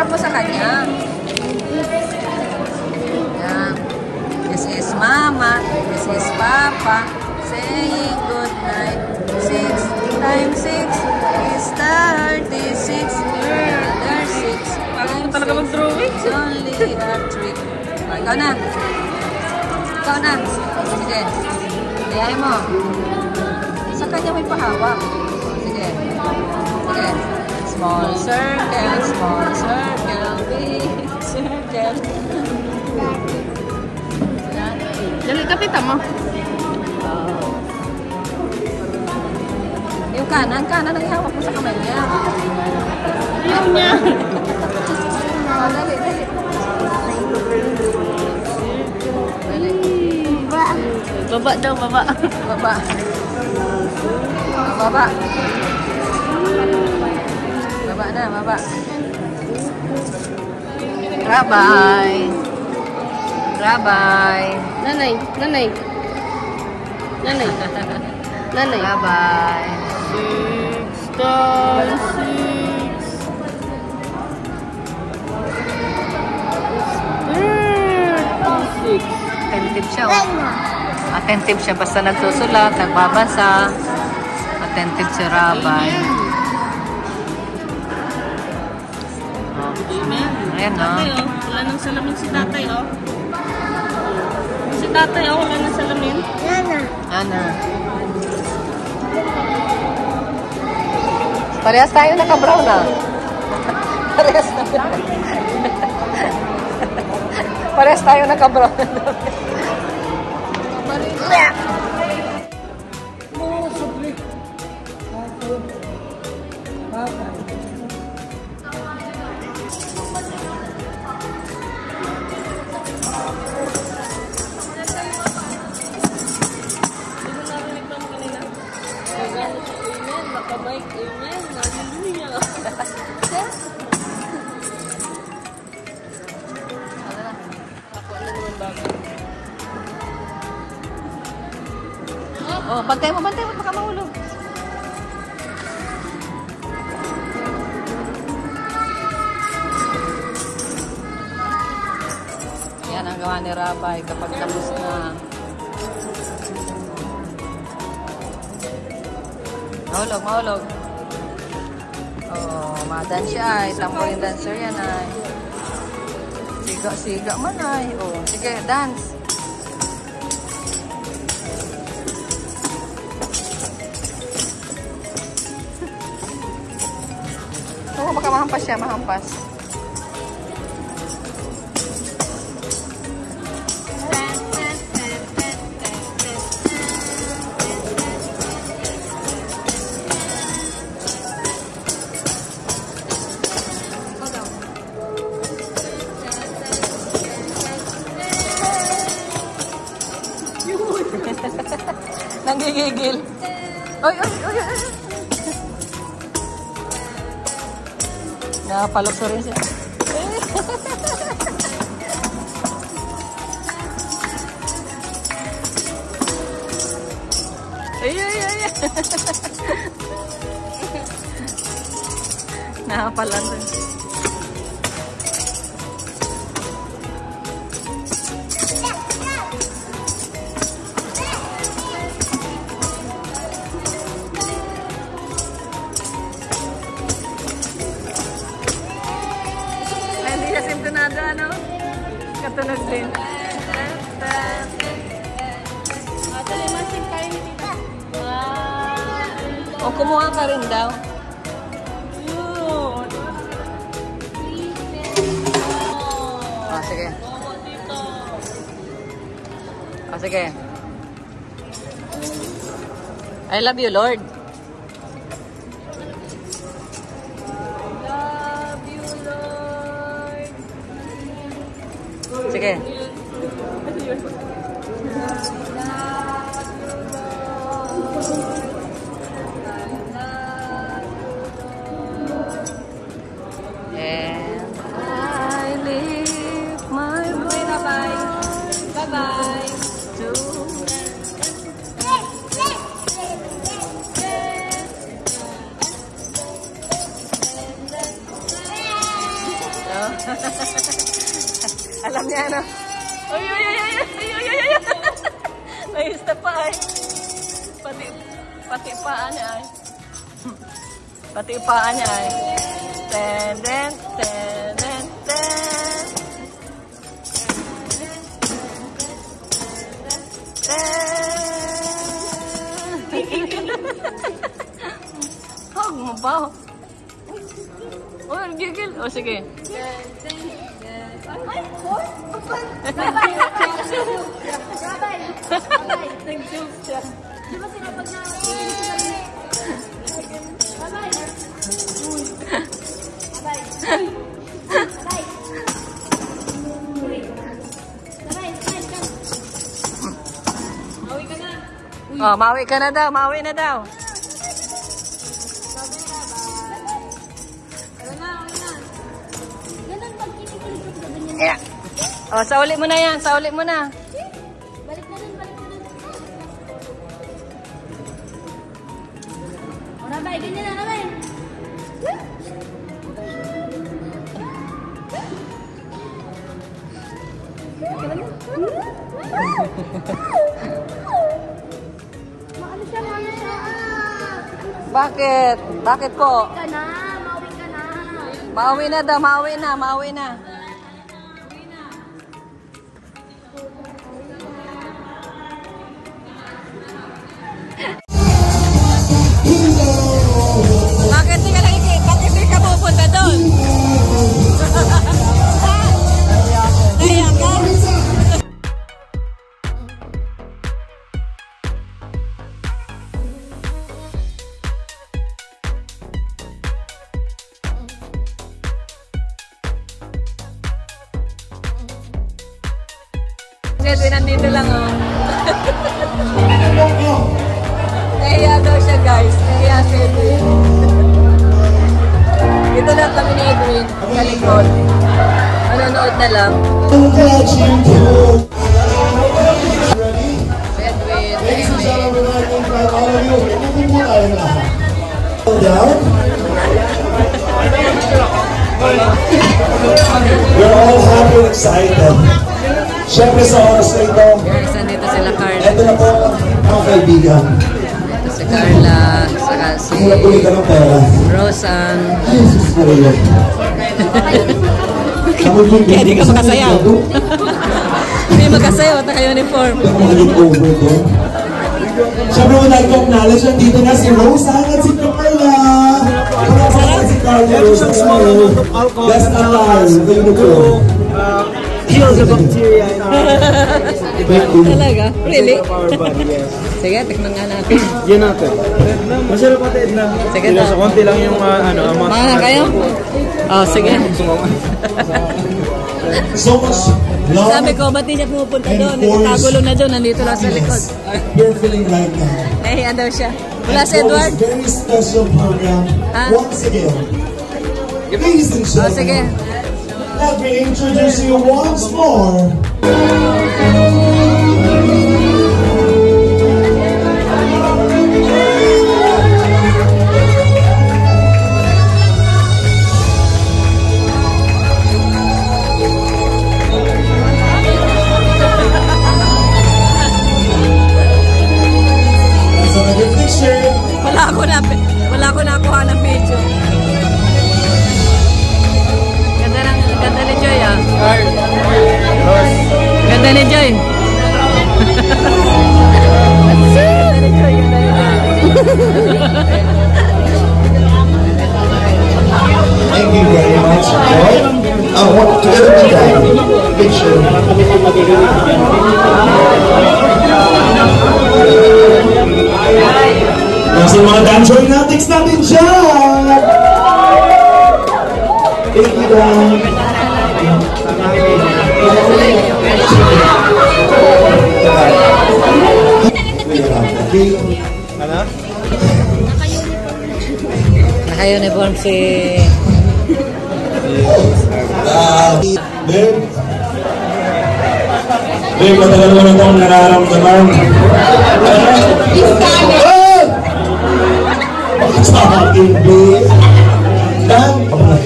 mo sa kanya. Yan. This is Mama. This is Papa. Saying good night. 6 times 6 is 36. Another 6 times 6 is only a trick. Ikaw na. Ikaw na. Sige. Ayayin mo. Sa kanya may pahawak. Sige. Sige. Small circle, big circle. Dali, kapitan mo. Yung kanan ang ihawak mo sa kamay niya. Ayaw niya. Dali. Baba daw, baba. Baba. Baba. Baba na, baba. Rabay. Rabay. Nanay. Rabay. 6 times 6. Attentive siya. Attentive siya basta nagsusulat, nagbabasa. Attentive si Rabay. Ayan, no? Tatay, oh. Wala nang salamin si tatay, oh. Si tatay, oh. Wala nang salamin. Ano? Parehas tayo naka-brown, ah. Parehas tayo naka-brown. Oh, bantay mo, baka mahulog. Yan ang gawa ni Rabay kapag tapos na. Mahulog. Oh, madan siya ay. Tambourine dancer yan ay. Siga man ay. Oh, sige, dance. Oh, baka mahampas siya, mahampas. Nanggigigil. Oy. Napalokso rin siya. Ay. Nakapalan rin. Sintonado, ano? Katunog din. Talimasig tayo ni tita. O, kumuha ka rin daw. O, sige. O, sige. I love you, Lord. Sige. And I live my bye-bye. Bye-bye. Alam niya, no? Uy, uy, uy, uy, uy, uy, uy, uy. Ayos na pa, ay. Pati paa niya, ay. Pati paa niya, ay. Ten, ten, ten, ten, ten. Hug mo ba? Oh, gigil. Oh, sige. Nag-joke siya. Oh, mawi ka na daw, mawi na daw. Yeah. Oh, sauli mo na yan, sauli mo na. Balik na dun, balik na dun. O, Rabay, ganyan na, Rabay. Maano siya, maano siya. Bakit? Bakit po? Ka na, mauwi ka na. Mauwi na daw, mauwi na, mauwi na. Bakit di ka nakikita? Bakit di ka pupunta doon? Naiyak ka? Edwin, nandito lang, oh. Nahiya daw siya, guys. Nahiya si Edwin. Dito lang kami ni Edwin. Sa likod. Manonood na lang. We're all happy and excited. Siyempre sa oras na ito, Guys, nandito sila Carla. ito na po mga kaibigan. Ito si Carla, saka si Huli ka ng pera. Rosan. Jesus Maria. Kaya di ka makasayaw. Hindi makasayaw, naka-uniform. Hindi ako magiging over doon. Siyempre mo nag-acknowledge nandito na si Rosan at si Carla. Sarap si Carla. Best attire. Ito po. Kill the bacteria in our Talaga? Really? power body, yes. Sige, tikman nga natin. Yan natin. Masarap pati Edna. Sige Pero na. sa konti lang yung amount. Mga kayo? Oh, sige. So much love Sabi ko, ba't di siya pumupunta doon? Nagtagulo na doon, nandito lang sa likod. you're feeling right now. Nahiya daw siya. Wala si For Edward? this very special program, Ah? once again, ladies and Oh, sige. gentlemen, let me introduce you once more. That's a good picture. Wala ko nakuha ng video. Ganda ni Joy, ah. Ganda ni Joy. Ganda ni Joy, ganda ni Joy. Thank you very much, Joy. Together with that picture. Nasa mga dancer natin natin dyan! Thank you, Dan. Ano? Naka-uniform si... Babe, matagal mo na itong nararamdaman. Sa akin, babe. Dan,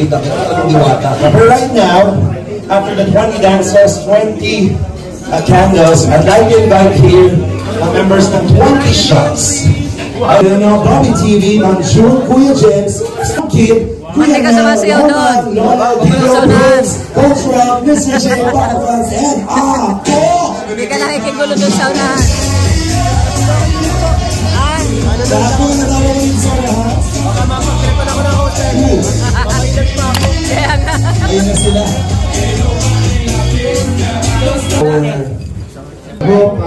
makita ko anong diwata. But right now, after the 20 dancers, 20 candles, I'd like to invite here members ng 20 shots. Then Bobby TV, Ma'am June, Kuya Jens, Kid, Kuya Mel, Lola, Dino, Vince, Coach Rob, Mr. J, Papa Franz, and Ako! Hindi ka nakikigulo doon sa unahan. Sa ako na natawag ko yung sara, ha? Kaya nga. Ayun na sila. Hope,